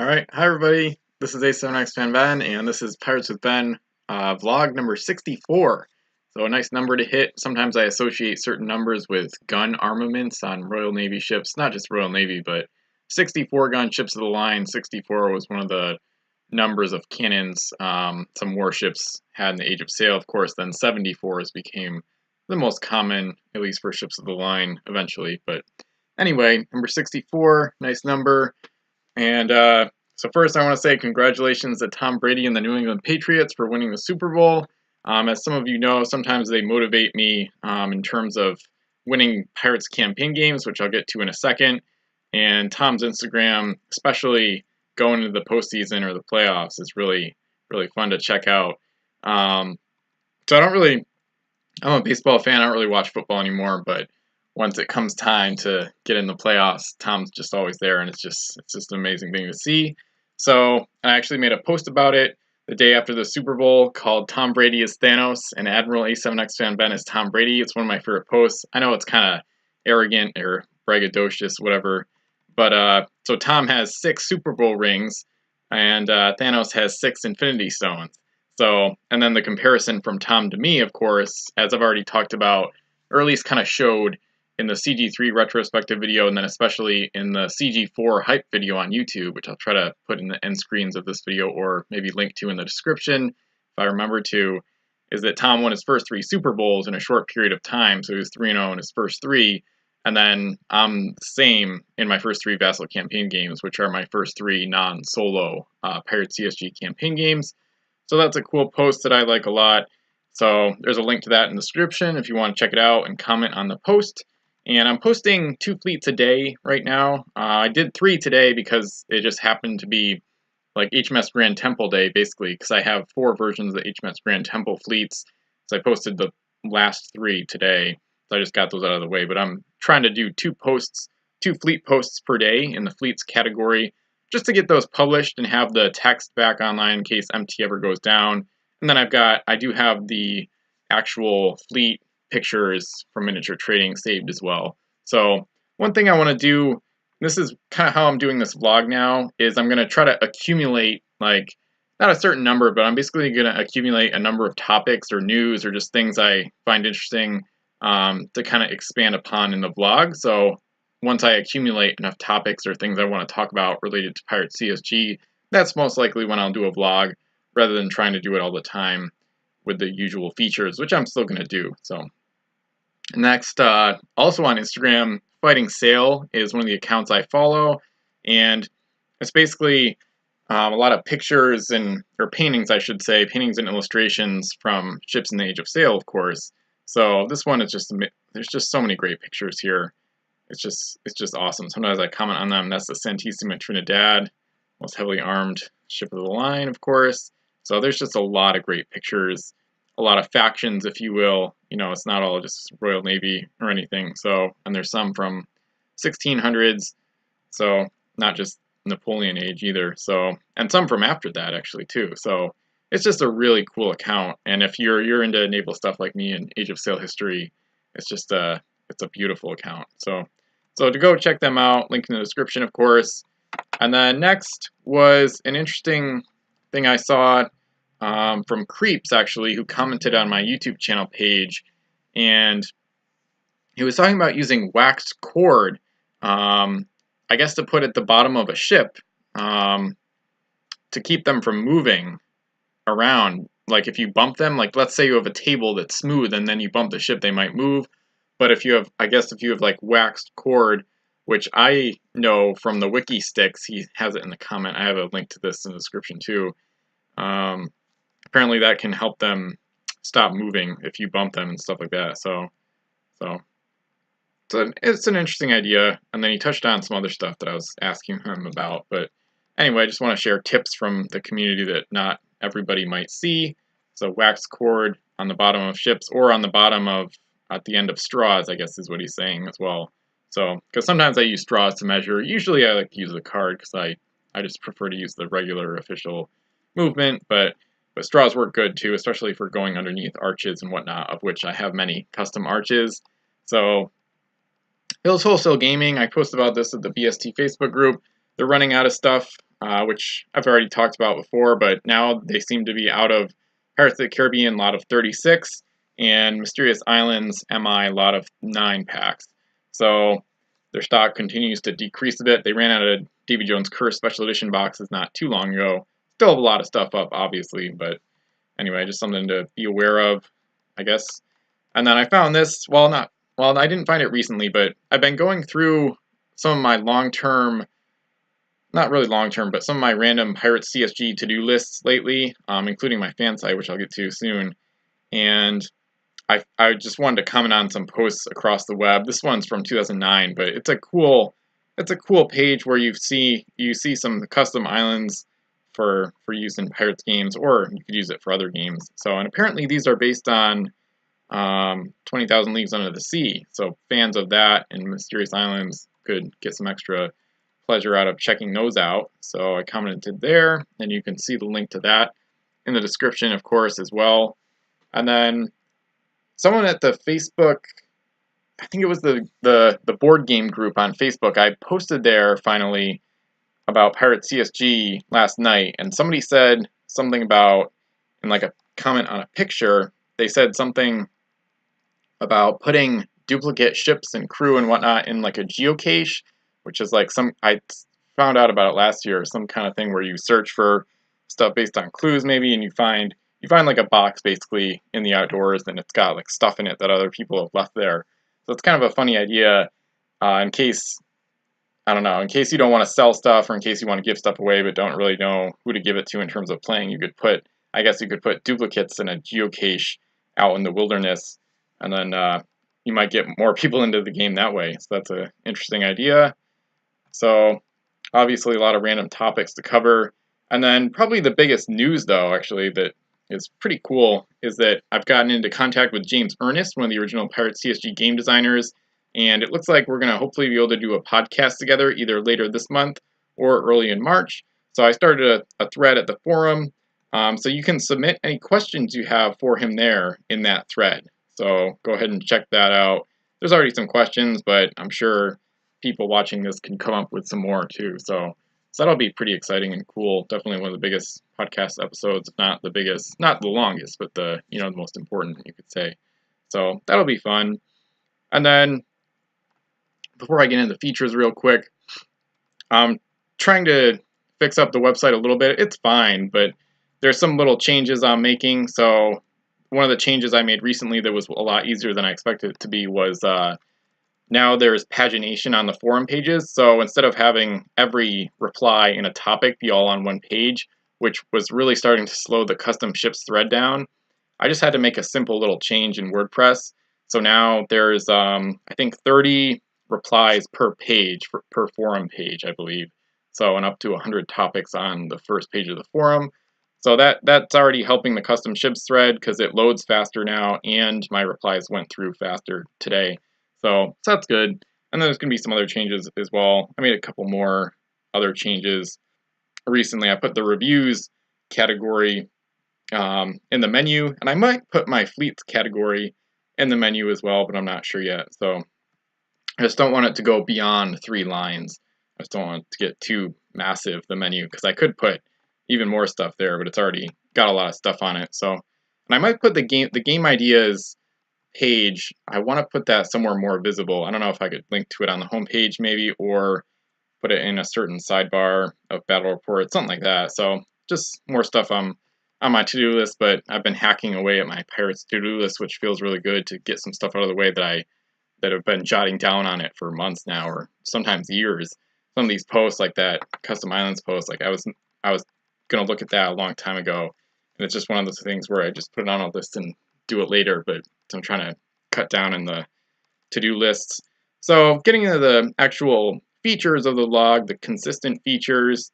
Alright, hi everybody, this is A7XfanBen, and this is Pirates with Ben, vlog number 64. So a nice number to hit. Sometimes I associate certain numbers with gun armaments on Royal Navy ships, not just Royal Navy, but 64 gun ships of the line. 64 was one of the numbers of cannons some warships had in the Age of Sail, of course. Then 74s became the most common, at least for ships of the line eventually. But anyway, number 64, nice number. And so first I want to say congratulations to Tom Brady and the New England Patriots for winning the Super Bowl. As some of you know, sometimes they motivate me in terms of winning Pirates campaign games, which I'll get to in a second. And Tom's Instagram, especially going into the postseason or the playoffs, is really, really fun to check out. So I'm a baseball fan. I don't really watch football anymore, but once it comes time to get in the playoffs, Tom's just always there, and it's just an amazing thing to see. So I actually made a post about it the day after the Super Bowl called "Tom Brady is Thanos" and "Admiral A7XfanBen is Tom Brady." It's one of my favorite posts. I know it's kind of arrogant or braggadocious, whatever, but so Tom has 6 Super Bowl rings, and Thanos has 6 Infinity Stones. So, and then the comparison from Tom to me, of course, as I've already talked about, or at least kind of showed in the CG3 retrospective video, and then especially in the CG4 hype video on YouTube, which I'll try to put in the end screens of this video or maybe link to in the description if I remember to, is that Tom won his first 3 Super Bowls in a short period of time. So he was 3-0 in his first 3, and then I'm the same in my first 3 Vassal campaign games, which are my first 3 non-solo Pirate CSG campaign games. So that's a cool post that I like a lot. So there's a link to that in the description if you want to check it out and comment on the post. And I'm posting 2 fleets a day right now. I did 3 today because it just happened to be like HMS Grand Temple Day, basically, because I have 4 versions of the HMS Grand Temple fleets. So I posted the last 3 today. So I just got those out of the way. But I'm trying to do 2 fleet posts per day in the fleets category, just to get those published and have the text back online in case MT ever goes down. And then I do have the actual fleet pictures from miniature trading saved as well. So one thing I want to do, this is kind of how I'm doing this vlog now, is I'm going to try to accumulate, like, not a certain number, but I'm basically going to accumulate a number of topics or news or just things I find interesting to kind of expand upon in the vlog. So once I accumulate enough topics or things I want to talk about related to Pirate CSG, that's most likely when I'll do a vlog, rather than trying to do it all the time with the usual features, which I'm still going to do. So next, also on Instagram, Fighting Sail is one of the accounts I follow, and it's basically a lot of pictures or paintings, I should say, paintings and illustrations from ships in the Age of Sail, of course. So this one is there's just so many great pictures here. It's just awesome. Sometimes I comment on them. That's the Santissima Trinidad, most heavily armed ship of the line, of course. So there's just a lot of great pictures, a lot of factions, if you will. You know, it's not all just Royal Navy or anything. So, and there's some from 1600s, so not just Napoleon age either. So, and some from after that actually too. So it's just a really cool account. And if you're into naval stuff like me and Age of Sail history, it's a beautiful account. So to go check them out, link in the description, of course. And then next was an interesting thing I saw from Creeps, actually, who commented on my YouTube channel page, and he was talking about using waxed cord, I guess to put at the bottom of a ship to keep them from moving around. Like if you bump them, like let's say you have a table that's smooth and then you bump the ship, they might move. But if you have like waxed cord, which I know from the wiki sticks, he has it in the comment. I have a link to this in the description too. Apparently that can help them stop moving if you bump them and stuff like that. So it's an interesting idea. And then he touched on some other stuff that I was asking him about. But anyway, I just want to share tips from the community that not everybody might see. So wax cord on the bottom of ships, or on the bottom of, at the end of straws, I guess is what he's saying as well. So, because sometimes I use straws to measure. Usually I like to use the card because I just prefer to use the regular official movement, but straws work good too, especially for going underneath arches and whatnot, of which I have many custom arches. So Hills Wholesale Gaming, I posted about this at the BST Facebook group. They're running out of stuff which I've already talked about before, but now they seem to be out of Pirates of the Caribbean lot of 36 and Mysterious Islands MI lot of 9 packs. So their stock continues to decrease a bit. They ran out of Davy Jones Curse Special Edition boxes not too long ago. Still have a lot of stuff up, obviously, but anyway, just something to be aware of, I guess. And then I found this, well, I didn't find it recently, but I've been going through some of my long-term, not really long-term, but some of my random Pirates CSG to-do lists lately, including my fan site, which I'll get to soon. And I just wanted to comment on some posts across the web. This one's from 2009, but it's a cool page where you see some custom islands for use in Pirates games, or you could use it for other games. So, and apparently these are based on 20,000 Leagues Under the Sea. So fans of that and Mysterious Islands could get some extra pleasure out of checking those out. So I commented there, and you can see the link to that in the description, of course, as well. And then someone at the Facebook, I think it was the board game group on Facebook, I posted there finally about Pirate CSG last night, and somebody said something about, in like a comment on a picture, they said something about putting duplicate ships and crew and whatnot in like a geocache, which is like I found out about it last year, some kind of thing where you search for stuff based on clues maybe, and you find like a box basically in the outdoors, and it's got like stuff in it that other people have left there. So it's kind of a funny idea in case, I don't know, in case you don't want to sell stuff, or in case you want to give stuff away but don't really know who to give it to in terms of playing, you could put, I guess you could put duplicates in a geocache out in the wilderness, and then you might get more people into the game that way. So that's an interesting idea. So obviously a lot of random topics to cover. And then probably the biggest news, though, actually, that is pretty cool, is that I've gotten into contact with James Ernest, one of the original Pirates CSG game designers, and it looks like we're going to hopefully be able to do a podcast together either later this month or early in March. So I started a thread at the forum, so you can submit any questions you have for him there in that thread. So go ahead and check that out. There's already some questions, but I'm sure people watching this can come up with some more too. So that'll be pretty exciting and cool. Definitely one of the biggest podcast episodes, if not the biggest, not the longest, but the most important, you could say. So that'll be fun. And then before I get into the features real quick, I'm trying to fix up the website a little bit. It's fine, but there's some little changes I'm making. So one of the changes I made recently that was a lot easier than I expected it to be was now there's pagination on the forum pages. So instead of having every reply in a topic be all on one page, which was really starting to slow the custom ships thread down, I just had to make a simple little change in WordPress. So now there's, I think, 30 replies per page, per forum page, I believe. So, and up to 100 topics on the first page of the forum. So that's already helping the custom ships thread because it loads faster now, and my replies went through faster today. So that's good. And then there's going to be some other changes as well. I made a couple more other changes recently. I put the reviews category in the menu, and I might put my fleets category in the menu as well, but I'm not sure yet. So I just don't want it to go beyond 3 lines. I just don't want it to get too massive, the menu, because I could put even more stuff there, but it's already got a lot of stuff on it. So, and I might put the game ideas page, I want to put that somewhere more visible. I don't know if I could link to it on the home page maybe, or put it in a certain sidebar of battle report, something like that. So just more stuff on my to-do list, but I've been hacking away at my Pirates to-do list, which feels really good to get some stuff out of the way that have been jotting down on it for months now, or sometimes years. Some of these posts, like that Custom Islands post, like I was gonna look at that a long time ago, and it's just one of those things where I just put it on a list and do it later, but I'm trying to cut down in the to-do lists. So getting into the actual features of the log, the consistent features,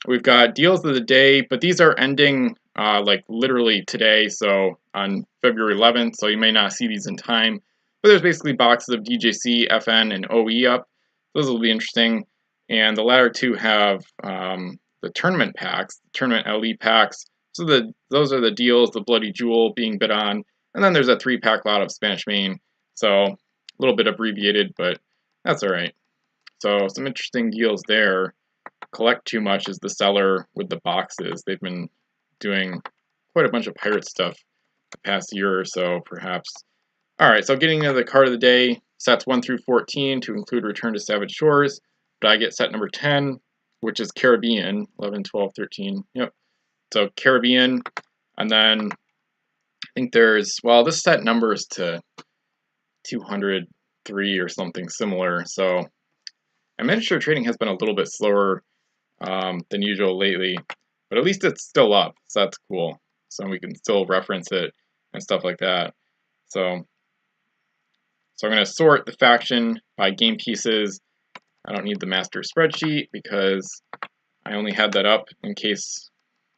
we've got deals of the day, but these are ending like literally today, so on February 11th, so you may not see these in time, but there's basically boxes of DJC, FN, and OE up. Those will be interesting, and the latter two have the tournament packs, the tournament LE packs. So those are the deals, the Bloody Jewel being bid on, and then there's a 3-pack lot of Spanish Main, so a little bit abbreviated, but that's all right. So some interesting deals there. collect too much is the seller with the boxes. They've been doing quite a bunch of pirate stuff the past year or so, perhaps. Alright, so getting into the card of the day, sets 1 through 14 to include Return to Savage Shores, but I get set number 10, which is Caribbean, 11, 12, 13, yep. So Caribbean, and then I think there's, well, this set numbers to 203 or something similar, so miniature trading has been a little bit slower than usual lately, but at least it's still up, so that's cool. So we can still reference it and stuff like that. So I'm going to sort the faction by game pieces. I don't need the master spreadsheet because I only had that up in case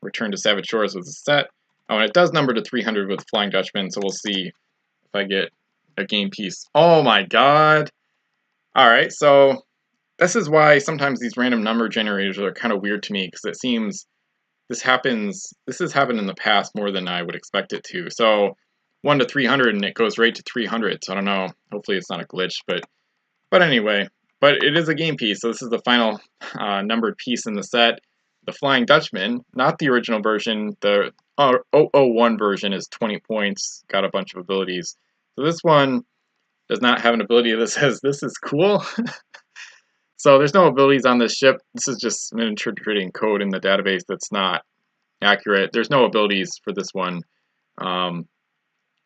Return to Savage Shores was a set. Oh, and it does number to 300 with Flying Dutchman, so we'll see if I get a game piece. Oh my god! Alright, so this is why sometimes these random number generators are kind of weird to me, because it seems this has happened in the past more than I would expect it to. So 1 to 300 and it goes right to 300, so I don't know, hopefully it's not a glitch, but anyway, but it is a game piece, so this is the final numbered piece in the set. The Flying Dutchman, not the original version, the 001 version is 20 points, got a bunch of abilities. So this one does not have an ability that says this is cool. So there's no abilities on this ship. This is just miniature trading code in the database that's not accurate. There's no abilities for this one.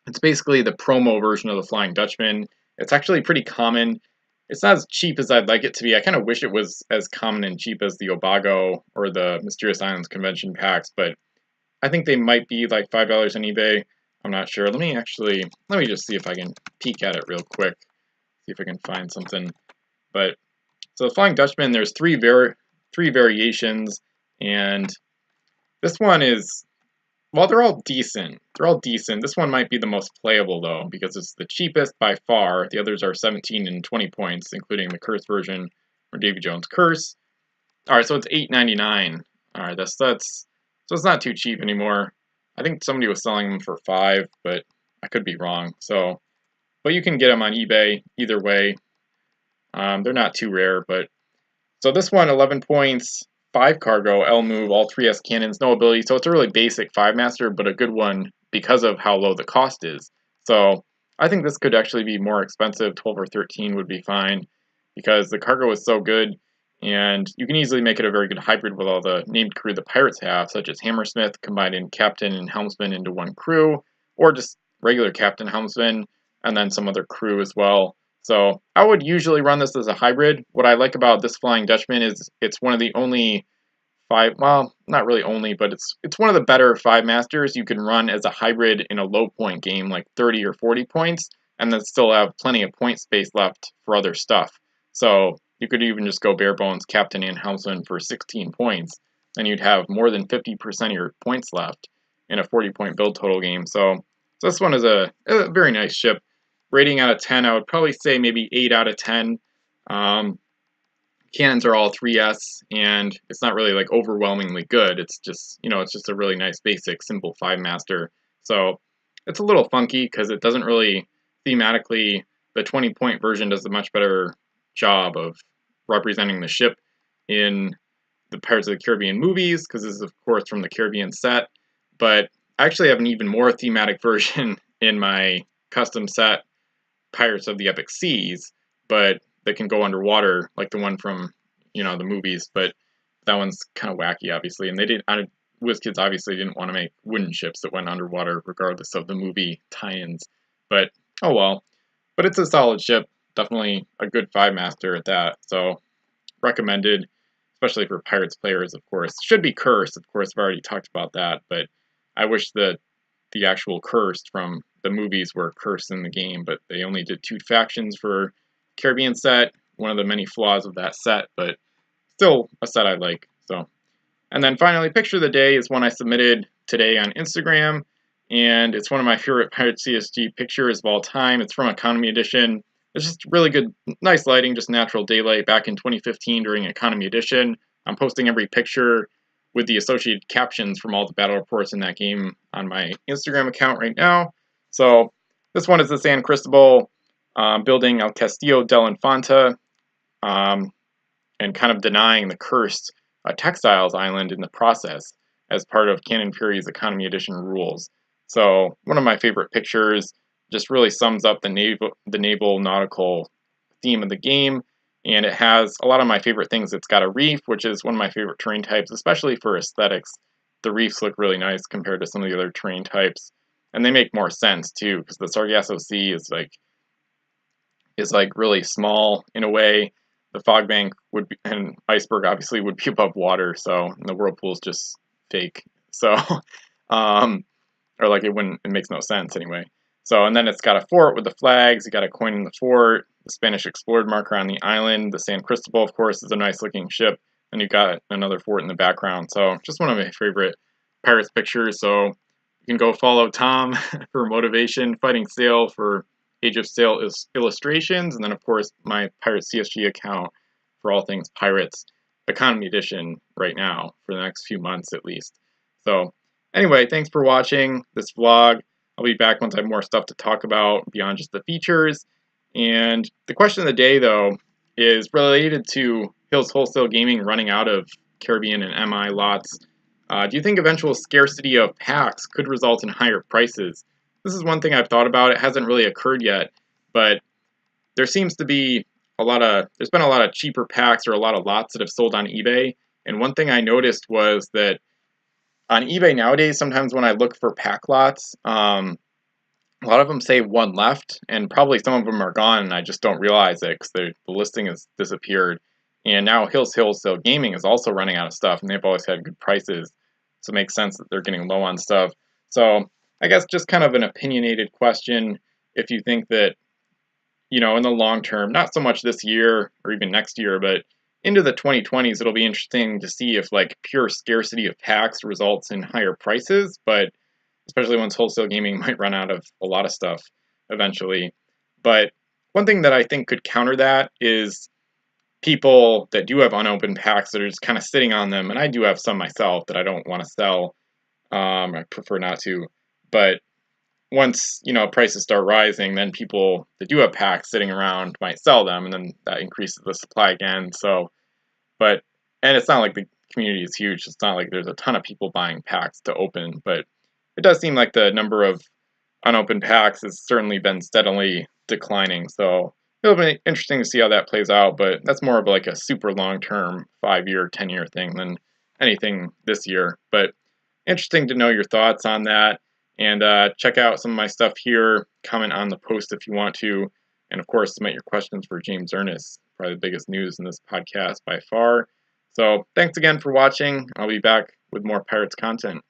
It's basically the promo version of the Flying Dutchman. It's actually pretty common. It's not as cheap as I'd like it to be. I kind of wish it was as common and cheap as the Obago or the Mysterious Islands convention packs, but I think they might be like $5 on eBay. I'm not sure. Let me just see if I can peek at it real quick. See if I can find something. But so the Flying Dutchman, there's three variations, and this one is, well, they're all decent. They're all decent. This one might be the most playable, though, because it's the cheapest by far. The others are 17 and 20 points, including the Curse version, or Davy Jones Curse. Alright, so it's $8.99. Alright, so it's not too cheap anymore. I think somebody was selling them for $5, but I could be wrong. So, but you can get them on eBay either way. They're not too rare, but so this one, 11 points, 5 cargo, L move, all 3S cannons, no ability. So it's a really basic 5-master, but a good one because of how low the cost is. So I think this could actually be more expensive. 12 or 13 would be fine because the cargo is so good, and you can easily make it a very good hybrid with all the named crew the pirates have, such as Hammersmith, combining captain and helmsman into one crew, or just regular captain, helmsman, and then some other crew as well. So I would usually run this as a hybrid. What I like about this Flying Dutchman is it's one of the only well, not really only, but it's one of the better 5-masters you can run as a hybrid in a low point game, like 30 or 40 points, and then still have plenty of point space left for other stuff. So you could even just go bare bones captain and helmsman for 16 points, and you'd have more than 50% of your points left in a 40-point build total game. So this one is a very nice ship. Rating out of 10, I would probably say maybe 8 out of 10. Cannons are all 3S, and it's not really like overwhelmingly good. It's just, it's just a really nice, basic, simple 5-master. So it's a little funky because it doesn't really thematically. The 20-point version does a much better job of representing the ship in the Pirates of the Caribbean movies, because this is, of course, from the Caribbean set. But I actually have an even more thematic version in my custom set, Pirates of the Epic Seas, but that can go underwater, like the one from, the movies. But that one's kind of wacky, obviously. And WizKids obviously didn't want to make wooden ships that went underwater, regardless of the movie tie-ins. But, oh well. But it's a solid ship. Definitely a good 5-master at that. So, recommended, especially for Pirates players, of course. Should be cursed, of course. I've already talked about that. But I wish that the actual cursed from the movies were cursed in the game, but they only did 2 factions for Caribbean set. One of the many flaws of that set, but still a set I like. So, and then finally, picture of the day is one I submitted today on Instagram, and it's one of my favorite Pirate CSG pictures of all time. It's from Economy Edition. It's just really good, nice lighting, just natural daylight back in 2015 during Economy Edition. I'm posting every picture with the associated captions from all the battle reports in that game on my Instagram account right now. So this one is the San Cristobal building El Castillo del Infanta, and kind of denying the cursed a textiles island in the process as part of Cannon Fury's Economy Edition rules. So one of my favorite pictures, just really sums up the naval nautical theme of the game, and it has a lot of my favorite things. It's got a reef, which is one of my favorite terrain types, especially for aesthetics. The reefs look really nice compared to some of the other terrain types, and they make more sense too, because the Sargasso Sea is like really small in a way. The fog bank would be, and iceberg obviously would be above water, so and the whirlpool is just fake. So, or like it makes no sense anyway. So, and then it's got a fort with the flags. You got a coin in the fort, the Spanish explored marker on the island, the San Cristobal, of course, is a nice looking ship, and you got another fort in the background. So, just one of my favorite Pirates pictures. So, you can go follow Tom for motivation, Fighting Sail for Age of Sail illustrations, and then of course my Pirates CSG account for all things Pirates Economy Edition right now for the next few months at least. So anyway, thanks for watching this vlog. I'll be back once I have more stuff to talk about beyond just the features. And the question of the day, though, is related to Hills Wholesale Gaming running out of Caribbean and MI lots. Do you think eventual scarcity of packs could result in higher prices? This is one thing I've thought about. It hasn't really occurred yet, but there seems to be there's been a lot of cheaper packs or a lot of lots that have sold on eBay. And one thing I noticed was that on eBay nowadays, sometimes when I look for pack lots, a lot of them say one left, and probably some of them are gone, and I just don't realize it because the listing has disappeared. And now Hills Wholesale Gaming is also running out of stuff, and they've always had good prices, so it makes sense that they're getting low on stuff. So I guess just kind of an opinionated question, if you think that, in the long term, not so much this year or even next year, but into the 2020s, it'll be interesting to see if like pure scarcity of packs results in higher prices, but especially once wholesale gaming might run out of a lot of stuff eventually. But one thing that I think could counter that is people that do have unopened packs that are just kind of sitting on them, and I do have some myself that I don't want to sell. I prefer not to. But once, prices start rising, then people that do have packs sitting around might sell them, and then that increases the supply again. So, and it's not like the community is huge. It's not like there's a ton of people buying packs to open, but it does seem like the number of unopened packs has certainly been steadily declining. So it'll be interesting to see how that plays out, but that's more of like a super long-term 5-year, 10-year thing than anything this year. But interesting to know your thoughts on that. And check out some of my stuff here. Comment on the post if you want to. And of course, submit your questions for James Ernest. Probably the biggest news in this podcast by far. So thanks again for watching. I'll be back with more Pirates content.